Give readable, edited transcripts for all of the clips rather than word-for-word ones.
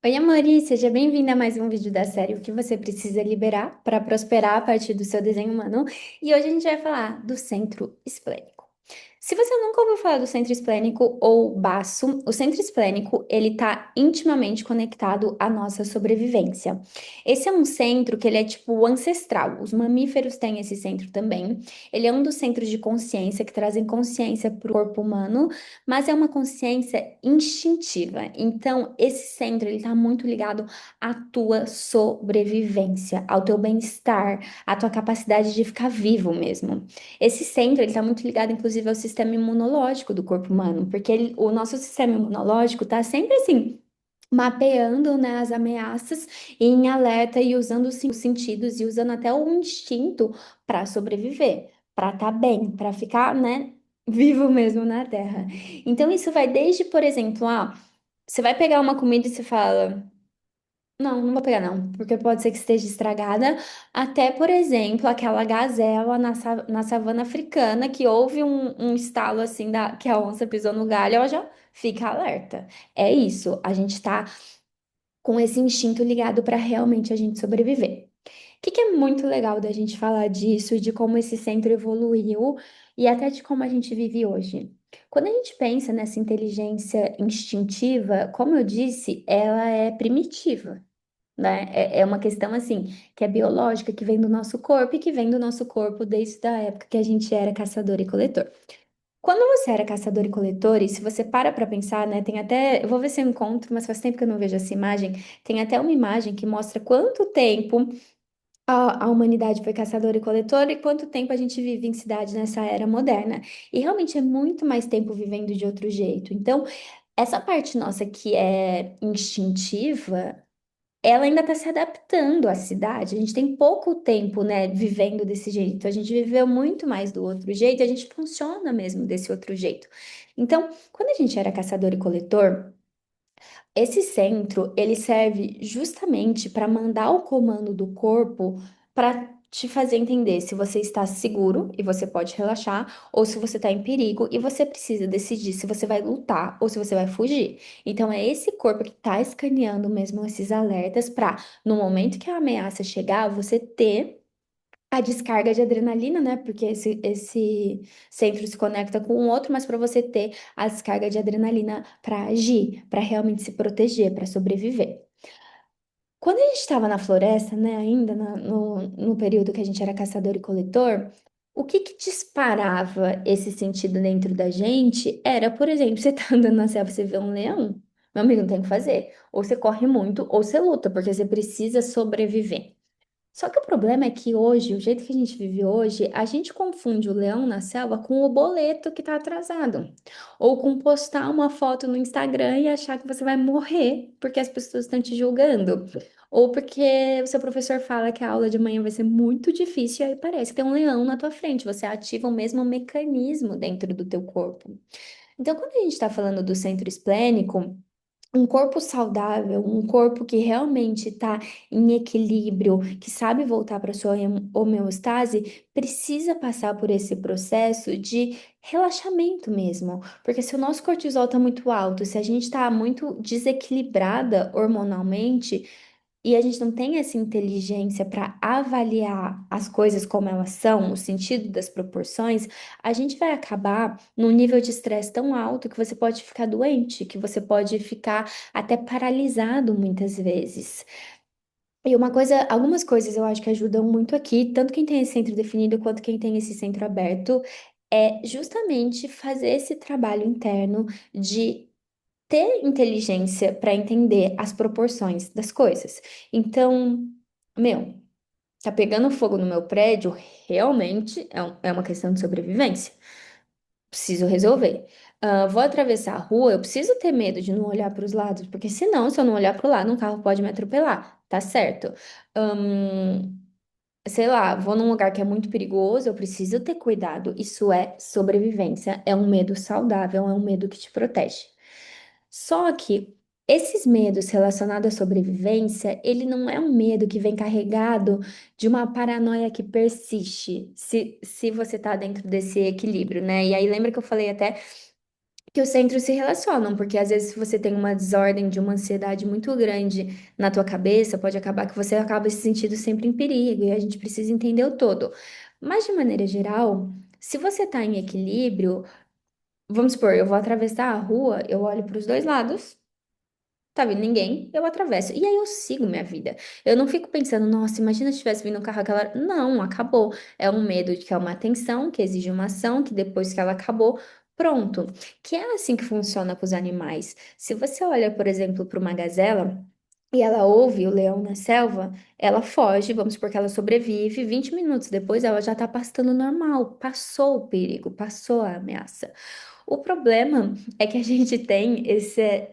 Oi, Amori, seja bem-vinda a mais um vídeo da série O que você precisa liberar para prosperar a partir do seu desenho humano. E hoje a gente vai falar do centro esplênico. Se você nunca ouviu falar do centro esplênico ou baço, o centro esplênico ele está intimamente conectado à nossa sobrevivência. Esse é um centro que ele é tipo ancestral. Os mamíferos têm esse centro também. Ele é um dos centros de consciência que trazem consciência para o corpo humano, mas é uma consciência instintiva. Então, esse centro ele está muito ligado à tua sobrevivência, ao teu bem-estar, à tua capacidade de ficar vivo mesmo. Esse centro ele está muito ligado, inclusive, ao sistema imunológico do corpo humano, porque o nosso sistema imunológico está sempre assim. Mapeando, né, as ameaças e em alerta e usando os sentidos e usando até o instinto para sobreviver, para estar bem, para ficar, né, vivo mesmo na Terra. Então, isso vai desde, por exemplo, você vai pegar uma comida e você fala, não, não vou pegar não, porque pode ser que esteja estragada, até, por exemplo, aquela gazela na savana africana que houve um estalo assim que a onça pisou no galho, ela já fica alerta. É isso, a gente tá com esse instinto ligado para realmente a gente sobreviver. O que é muito legal da gente falar disso e de como esse centro evoluiu e até de como a gente vive hoje? Quando a gente pensa nessa inteligência instintiva, como eu disse, ela é primitiva, né? É uma questão assim, que é biológica, que vem do nosso corpo e que vem do nosso corpo desde a época que a gente era caçador e coletor. Quando você era caçador e coletor, e se você para pensar, né, tem até, eu vou ver se eu encontro, mas faz tempo que eu não vejo essa imagem, tem até uma imagem que mostra quanto tempo a humanidade foi caçador e coletor e quanto tempo a gente vive em cidade nessa era moderna. E realmente é muito mais tempo vivendo de outro jeito. Então, essa parte nossa que é instintiva, ela ainda está se adaptando à cidade. A gente tem pouco tempo, né, vivendo desse jeito. A gente viveu muito mais do outro jeito, e a gente funciona mesmo desse outro jeito. Então, quando a gente era caçador e coletor, esse centro, ele serve justamente para mandar o comando do corpo para te fazer entender se você está seguro e você pode relaxar, ou se você está em perigo e você precisa decidir se você vai lutar ou se você vai fugir. Então é esse corpo que está escaneando mesmo esses alertas para, no momento que a ameaça chegar, você ter a descarga de adrenalina, né? Porque esse centro se conecta com o outro, mas para você ter a descarga de adrenalina para agir, para realmente se proteger, para sobreviver. Quando a gente estava na floresta, né, ainda no período que a gente era caçador e coletor, o que que disparava esse sentido dentro da gente era, por exemplo, você tá andando na selva, você vê um leão, meu amigo, não tem o que fazer. Ou você corre muito, ou você luta, porque você precisa sobreviver. Só que o problema é que hoje, o jeito que a gente vive hoje, a gente confunde o leão na selva com o boleto que tá atrasado. Ou com postar uma foto no Instagram e achar que você vai morrer porque as pessoas estão te julgando. Ou porque o seu professor fala que a aula de manhã vai ser muito difícil e aí parece que tem um leão na tua frente. Você ativa o mesmo mecanismo dentro do teu corpo. Então, quando a gente está falando do centro esplênico, um corpo saudável, um corpo que realmente está em equilíbrio, que sabe voltar para sua homeostase, precisa passar por esse processo de relaxamento mesmo. Porque se o nosso cortisol está muito alto, se a gente está muito desequilibrada hormonalmente, e a gente não tem essa inteligência para avaliar as coisas como elas são, o sentido das proporções, a gente vai acabar num nível de estresse tão alto que você pode ficar doente, que você pode ficar até paralisado muitas vezes. E algumas coisas eu acho que ajudam muito aqui, tanto quem tem esse centro definido quanto quem tem esse centro aberto, é justamente fazer esse trabalho interno de ter inteligência para entender as proporções das coisas. Então, meu, tá pegando fogo no meu prédio, realmente é uma questão de sobrevivência. Preciso resolver. Vou atravessar a rua, eu preciso ter medo de não olhar para os lados, porque senão, se eu não olhar para o lado, um carro pode me atropelar, tá certo? Ahn, sei lá, vou num lugar que é muito perigoso, eu preciso ter cuidado. Isso é sobrevivência, é um medo saudável, é um medo que te protege. Só que esses medos relacionados à sobrevivência, ele não é um medo que vem carregado de uma paranoia que persiste, se você tá dentro desse equilíbrio, né? E aí lembra que eu falei até que os centros se relacionam, porque às vezes se você tem uma desordem de uma ansiedade muito grande na tua cabeça, pode acabar que você acaba se sentindo sempre em perigo, e a gente precisa entender o todo. Mas de maneira geral, se você está em equilíbrio, vamos supor, eu vou atravessar a rua, eu olho para os dois lados. Tá vindo ninguém, eu atravesso. E aí eu sigo minha vida. Eu não fico pensando, nossa, imagina se tivesse vindo um carro aquela hora. Não, acabou. É um medo de que é uma atenção, que exige uma ação, que depois que ela acabou, pronto. Que é assim que funciona com os animais. Se você olha, por exemplo, para uma gazela e ela ouve o leão na selva, ela foge, vamos supor que ela sobrevive, 20 minutos depois ela já tá pastando normal. Passou o perigo, passou a ameaça. O problema é que a gente tem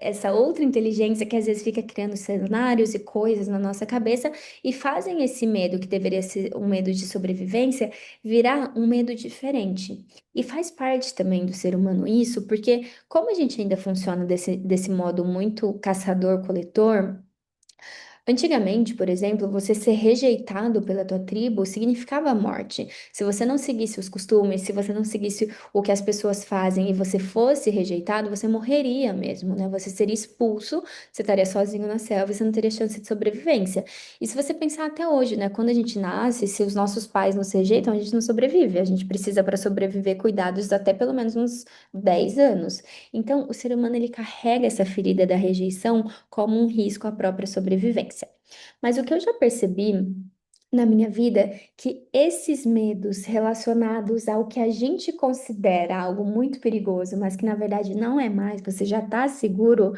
essa outra inteligência que às vezes fica criando cenários e coisas na nossa cabeça e fazem esse medo, que deveria ser um medo de sobrevivência, virar um medo diferente. E faz parte também do ser humano isso, porque como a gente ainda funciona desse modo muito caçador-coletor, antigamente, por exemplo, você ser rejeitado pela tua tribo significava a morte. Se você não seguisse os costumes, se você não seguisse o que as pessoas fazem e você fosse rejeitado, você morreria mesmo, né? Você seria expulso, você estaria sozinho na selva e você não teria chance de sobrevivência. E se você pensar até hoje, né? Quando a gente nasce, se os nossos pais nos rejeitam, a gente não sobrevive. A gente precisa, para sobreviver, cuidados até pelo menos uns 10 anos. Então, o ser humano ele carrega essa ferida da rejeição como um risco à própria sobrevivência. Mas o que eu já percebi na minha vida é que esses medos relacionados ao que a gente considera algo muito perigoso, mas que na verdade não é mais, você já está seguro,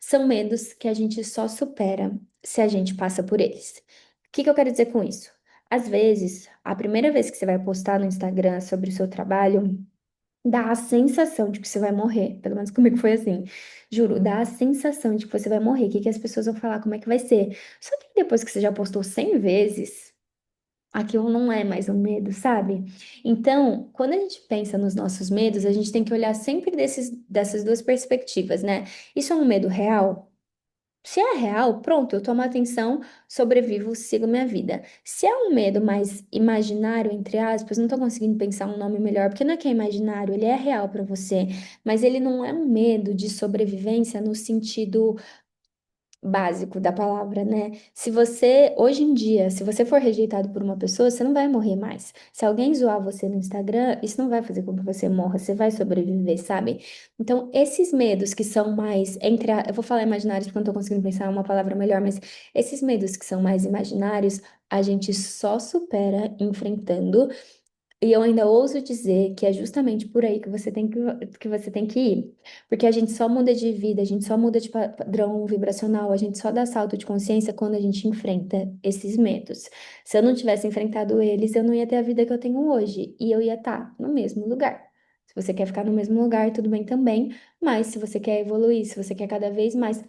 são medos que a gente só supera se a gente passa por eles. O que que eu quero dizer com isso? Às vezes, a primeira vez que você vai postar no Instagram sobre o seu trabalho, dá a sensação de que você vai morrer. Pelo menos comigo foi assim. Juro, dá a sensação de que você vai morrer. O que que as pessoas vão falar? Como é que vai ser? Só que depois que você já postou 100 vezes, aquilo não é mais um medo, sabe? Então, quando a gente pensa nos nossos medos, a gente tem que olhar sempre dessas duas perspectivas, né? Isso é um medo real? Se é real, pronto, eu tomo atenção, sobrevivo, sigo minha vida. Se é um medo mais imaginário, entre aspas, não tô conseguindo pensar um nome melhor, porque não é que é imaginário, ele é real para você, mas ele não é um medo de sobrevivência no sentido básico da palavra, né? Se você, hoje em dia, se você for rejeitado por uma pessoa, você não vai morrer mais. Se alguém zoar você no Instagram, isso não vai fazer com que você morra, você vai sobreviver, sabe? Então, esses medos que são mais, eu vou falar imaginários porque eu não tô conseguindo pensar uma palavra melhor, mas esses medos que são mais imaginários, a gente só supera enfrentando e eu ainda ouso dizer que é justamente por aí que você tem que ir. Porque a gente só muda de vida, a gente só muda de padrão vibracional, a gente só dá salto de consciência quando a gente enfrenta esses medos. Se eu não tivesse enfrentado eles, eu não ia ter a vida que eu tenho hoje. E eu ia estar no mesmo lugar. Se você quer ficar no mesmo lugar, tudo bem também. Mas se você quer evoluir, se você quer cada vez mais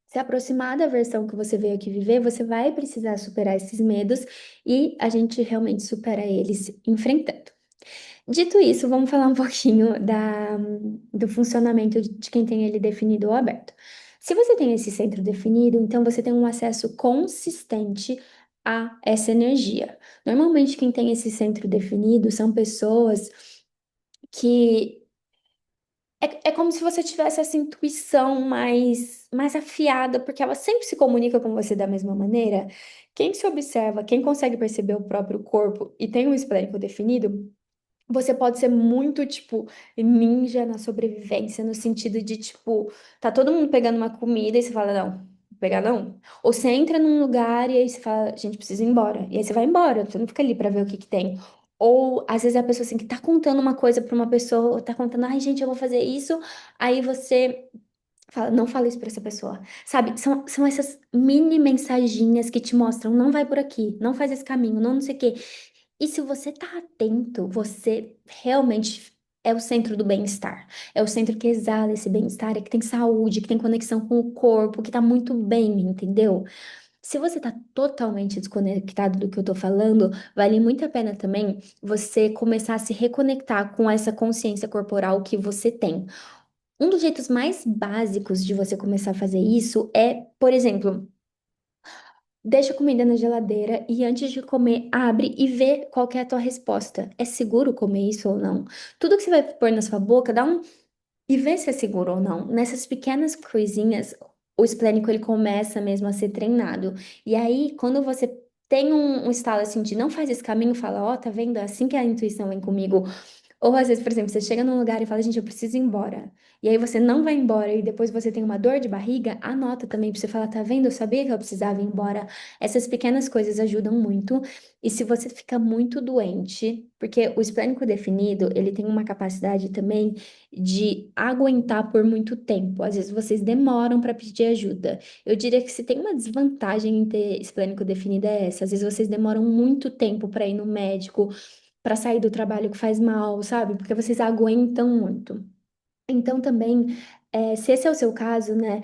se aproximar da versão que você veio aqui viver, você vai precisar superar esses medos e a gente realmente supera eles enfrentando. Dito isso, vamos falar um pouquinho do funcionamento de quem tem ele definido ou aberto. Se você tem esse centro definido, então você tem um acesso consistente a essa energia. Normalmente, quem tem esse centro definido são pessoas que é como se você tivesse essa intuição mais afiada, porque ela sempre se comunica com você da mesma maneira. Quem se observa, quem consegue perceber o próprio corpo e tem um esplênico definido, você pode ser muito, tipo, ninja na sobrevivência, no sentido de, tipo, tá todo mundo pegando uma comida e você fala, não, vou pegar não. Ou você entra num lugar e aí você fala, gente, precisa ir embora. E aí você vai embora, você não fica ali pra ver o que que tem. Ou, às vezes, a pessoa, assim, que tá contando uma coisa pra uma pessoa, ou tá contando, ai, gente, eu vou fazer isso. Aí você fala, não fala isso pra essa pessoa. Sabe? São essas mini mensaginhas que te mostram, não vai por aqui, não faz esse caminho, não sei o quê. E se você tá atento, você realmente é o centro do bem-estar. É o centro que exala esse bem-estar, é que tem saúde, que tem conexão com o corpo, que tá muito bem, entendeu? Se você tá totalmente desconectado do que eu tô falando, vale muito a pena também você começar a se reconectar com essa consciência corporal que você tem. Um dos jeitos mais básicos de você começar a fazer isso é, por exemplo, deixa a comida na geladeira e antes de comer, abre e vê qual que é a tua resposta. É seguro comer isso ou não? Tudo que você vai pôr na sua boca, e ver se é seguro ou não. Nessas pequenas coisinhas, o esplênico ele começa mesmo a ser treinado. E aí, quando você tem um estalo assim de não faz esse caminho, fala, ó, tá vendo? É assim que a intuição vem comigo. Ou às vezes, por exemplo, você chega num lugar e fala, gente, eu preciso ir embora. E aí você não vai embora e depois você tem uma dor de barriga, anota também pra você falar, tá vendo? Eu sabia que eu precisava ir embora. Essas pequenas coisas ajudam muito. E se você fica muito doente, porque o esplênico definido, ele tem uma capacidade também de aguentar por muito tempo. Às vezes vocês demoram para pedir ajuda. Eu diria que se tem uma desvantagem em ter esplênico definido é essa. Às vezes vocês demoram muito tempo para ir no médico para sair do trabalho que faz mal, sabe? Porque vocês aguentam muito. Então, também, se esse é o seu caso, né?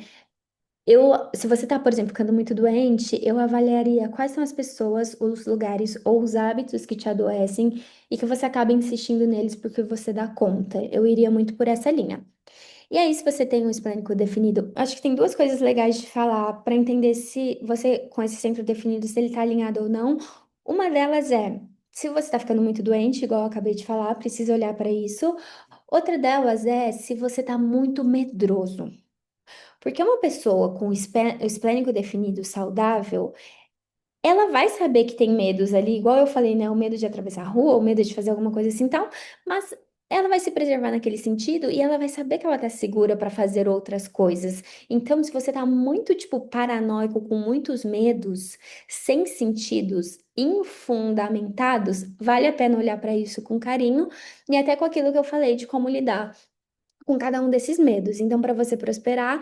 Se você tá, por exemplo, ficando muito doente, eu avaliaria quais são as pessoas, os lugares ou os hábitos que te adoecem e que você acaba insistindo neles porque você dá conta. Eu iria muito por essa linha. E aí, se você tem um esplênico definido, acho que tem duas coisas legais de falar para entender se você, com esse centro definido, se ele está alinhado ou não. Uma delas é, se você está ficando muito doente, igual eu acabei de falar, precisa olhar para isso. Outra delas é se você está muito medroso. Porque uma pessoa com esplênico definido saudável, ela vai saber que tem medos ali, igual eu falei, né? O medo de atravessar a rua, o medo de fazer alguma coisa assim, tal, mas ela vai se preservar naquele sentido e ela vai saber que ela tá segura para fazer outras coisas. Então, se você tá muito, tipo, paranoico, com muitos medos, sem sentidos, infundamentados, vale a pena olhar para isso com carinho e até com aquilo que eu falei de como lidar com cada um desses medos. Então, para você prosperar,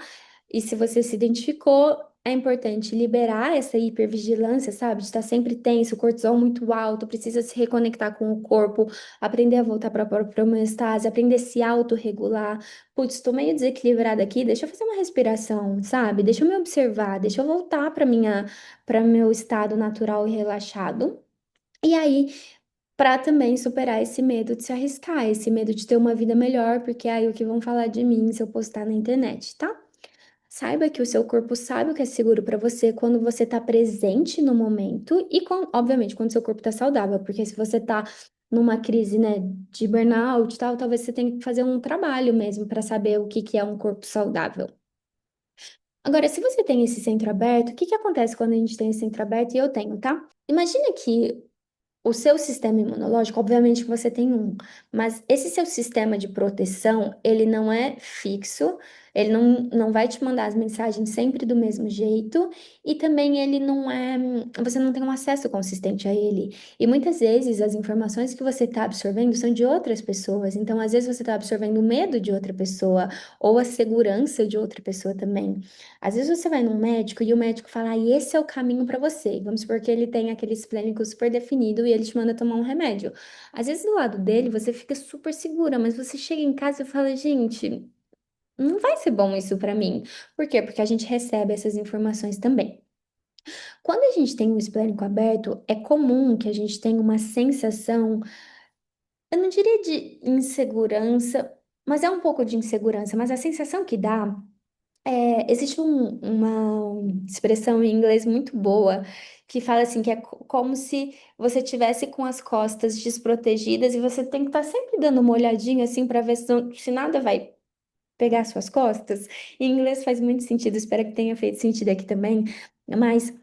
e se você se identificou, é importante liberar essa hipervigilância, sabe? De estar sempre tenso, cortisol muito alto, precisa se reconectar com o corpo, aprender a voltar para a própria homeostase, aprender a se autorregular. Putz, estou meio desequilibrada aqui, deixa eu fazer uma respiração, sabe? Deixa eu me observar, deixa eu voltar para meu estado natural e relaxado. E aí, para também superar esse medo de se arriscar, esse medo de ter uma vida melhor, porque aí o que vão falar de mim se eu postar na internet, tá? Saiba que o seu corpo sabe o que é seguro para você quando você tá presente no momento e, obviamente, quando seu corpo tá saudável, porque se você tá numa crise, né, de burnout e tal, talvez você tenha que fazer um trabalho mesmo para saber o que que é um corpo saudável. Agora, se você tem esse centro aberto, o que que acontece quando a gente tem esse centro aberto? E eu tenho, tá? Imagina que o seu sistema imunológico, obviamente que você tem um, mas esse seu sistema de proteção, ele não é fixo, ele não vai te mandar as mensagens sempre do mesmo jeito, e também ele não é, você não tem um acesso consistente a ele. E muitas vezes as informações que você está absorvendo são de outras pessoas, então às vezes você está absorvendo o medo de outra pessoa, ou a segurança de outra pessoa também. Às vezes você vai num médico e o médico fala, ah, esse é o caminho para você. Vamos supor que ele tem aquele esplênico super definido e ele te manda tomar um remédio. Às vezes do lado dele você fica super segura, mas você chega em casa e fala, gente, não vai ser bom isso para mim. Por quê? Porque a gente recebe essas informações também. Quando a gente tem um esplênico aberto, é comum que a gente tenha uma sensação, eu não diria de insegurança, mas é um pouco de insegurança, mas a sensação que dá. Existe uma expressão em inglês muito boa que fala assim que é como se você tivesse com as costas desprotegidas e você tem que estar sempre dando uma olhadinha assim para ver se nada vai pegar suas costas. Em inglês faz muito sentido, espero que tenha feito sentido aqui também, mas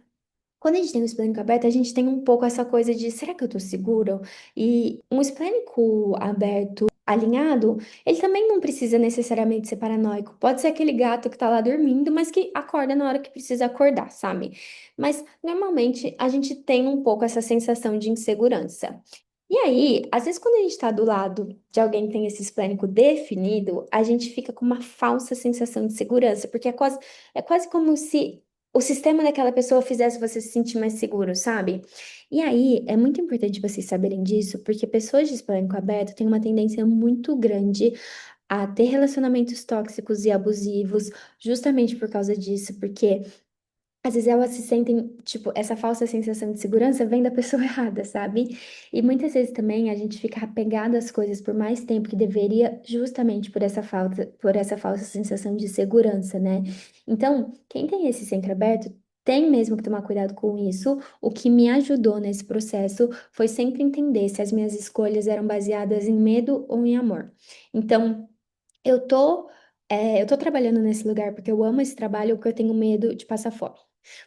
quando a gente tem o esplênico aberto, a gente tem um pouco essa coisa de será que eu tô seguro? E um esplênico aberto, alinhado, ele também não precisa necessariamente ser paranoico. Pode ser aquele gato que tá lá dormindo, mas que acorda na hora que precisa acordar, sabe? Mas normalmente a gente tem um pouco essa sensação de insegurança. E aí, às vezes, quando a gente está do lado de alguém que tem esse esplênico definido, a gente fica com uma falsa sensação de segurança, porque é quase como se o sistema daquela pessoa fizesse você se sentir mais seguro, sabe? E aí, é muito importante vocês saberem disso, porque pessoas de esplênico aberto têm uma tendência muito grande a ter relacionamentos tóxicos e abusivos, justamente por causa disso, porque às vezes elas se sentem, tipo, essa falsa sensação de segurança vem da pessoa errada, sabe? E muitas vezes também a gente fica apegado às coisas por mais tempo que deveria, justamente por essa falsa sensação de segurança, né? Então, quem tem esse centro aberto tem mesmo que tomar cuidado com isso. O que me ajudou nesse processo foi sempre entender se as minhas escolhas eram baseadas em medo ou em amor. Então, Eu tô trabalhando nesse lugar porque eu amo esse trabalho ou porque eu tenho medo de passar fome.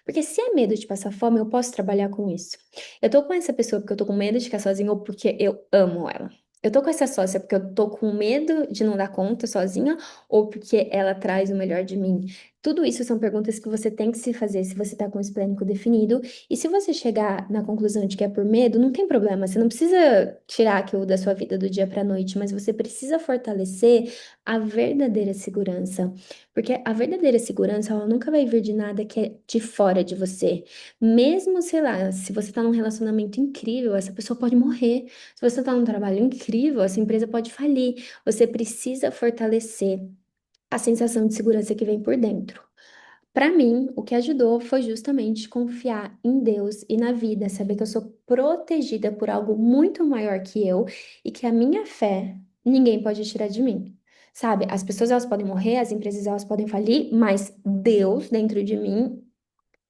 Porque se é medo de passar fome, eu posso trabalhar com isso. Eu tô com essa pessoa porque eu tô com medo de ficar sozinha ou porque eu amo ela. Eu tô com essa sócia porque eu tô com medo de não dar conta sozinha ou porque ela traz o melhor de mim. Tudo isso são perguntas que você tem que se fazer se você tá com esse plano definido. E se você chegar na conclusão de que é por medo, não tem problema. Você não precisa tirar aquilo da sua vida do dia pra noite, mas você precisa fortalecer a verdadeira segurança. Porque a verdadeira segurança, ela nunca vai vir de nada que é de fora de você. Mesmo, sei lá, se você tá num relacionamento incrível, essa pessoa pode morrer. Se você tá num trabalho incrível, essa empresa pode falir. Você precisa fortalecer a sensação de segurança que vem por dentro. Para mim, o que ajudou foi justamente confiar em Deus e na vida, saber que eu sou protegida por algo muito maior que eu e que a minha fé ninguém pode tirar de mim. Sabe, as pessoas elas podem morrer, as empresas elas podem falir, mas Deus dentro de mim,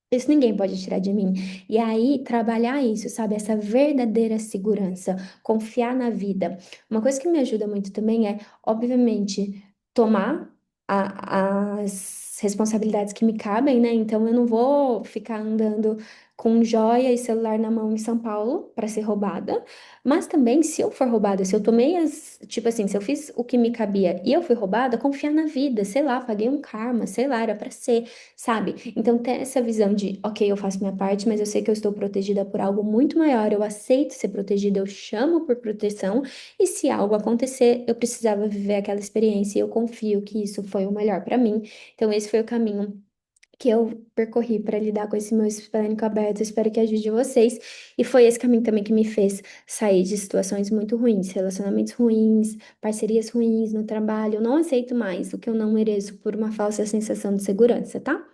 isso ninguém pode tirar de mim. E aí, trabalhar isso, sabe? Essa verdadeira segurança, confiar na vida. Uma coisa que me ajuda muito também é, obviamente, tomar as responsabilidades que me cabem, né? Então, eu não vou ficar andando com joia e celular na mão em São Paulo para ser roubada. Mas também, se eu for roubada, se eu tomei as. Tipo assim, se eu fiz o que me cabia e eu fui roubada, confiar na vida, sei lá, paguei um karma, sei lá, era para ser, sabe? Então, ter essa visão de, ok, eu faço minha parte, mas eu sei que eu estou protegida por algo muito maior, eu aceito ser protegida, eu chamo por proteção, e se algo acontecer, eu precisava viver aquela experiência e eu confio que isso foi o melhor para mim. Então, esse foi o caminho que eu percorri para lidar com esse meu hispânico aberto. Espero que ajude vocês. E foi esse caminho também que me fez sair de situações muito ruins, relacionamentos ruins, parcerias ruins no trabalho. Eu não aceito mais o que eu não mereço por uma falsa sensação de segurança, tá?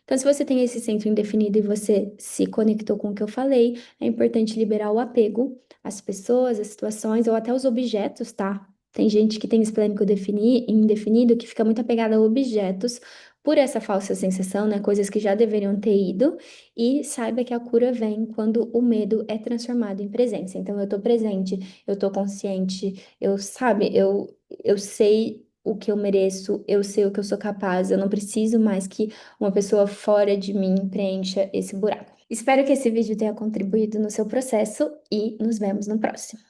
Então, se você tem esse centro indefinido e você se conectou com o que eu falei, é importante liberar o apego às pessoas, às situações ou até aos objetos, tá? Tem gente que tem esse plânico indefinido que fica muito apegada a objetos por essa falsa sensação, né? Coisas que já deveriam ter ido. E saiba que a cura vem quando o medo é transformado em presença. Então, eu tô presente, eu tô consciente, eu sei o que eu mereço, eu sei o que eu sou capaz, eu não preciso mais que uma pessoa fora de mim preencha esse buraco. Espero que esse vídeo tenha contribuído no seu processo e nos vemos no próximo.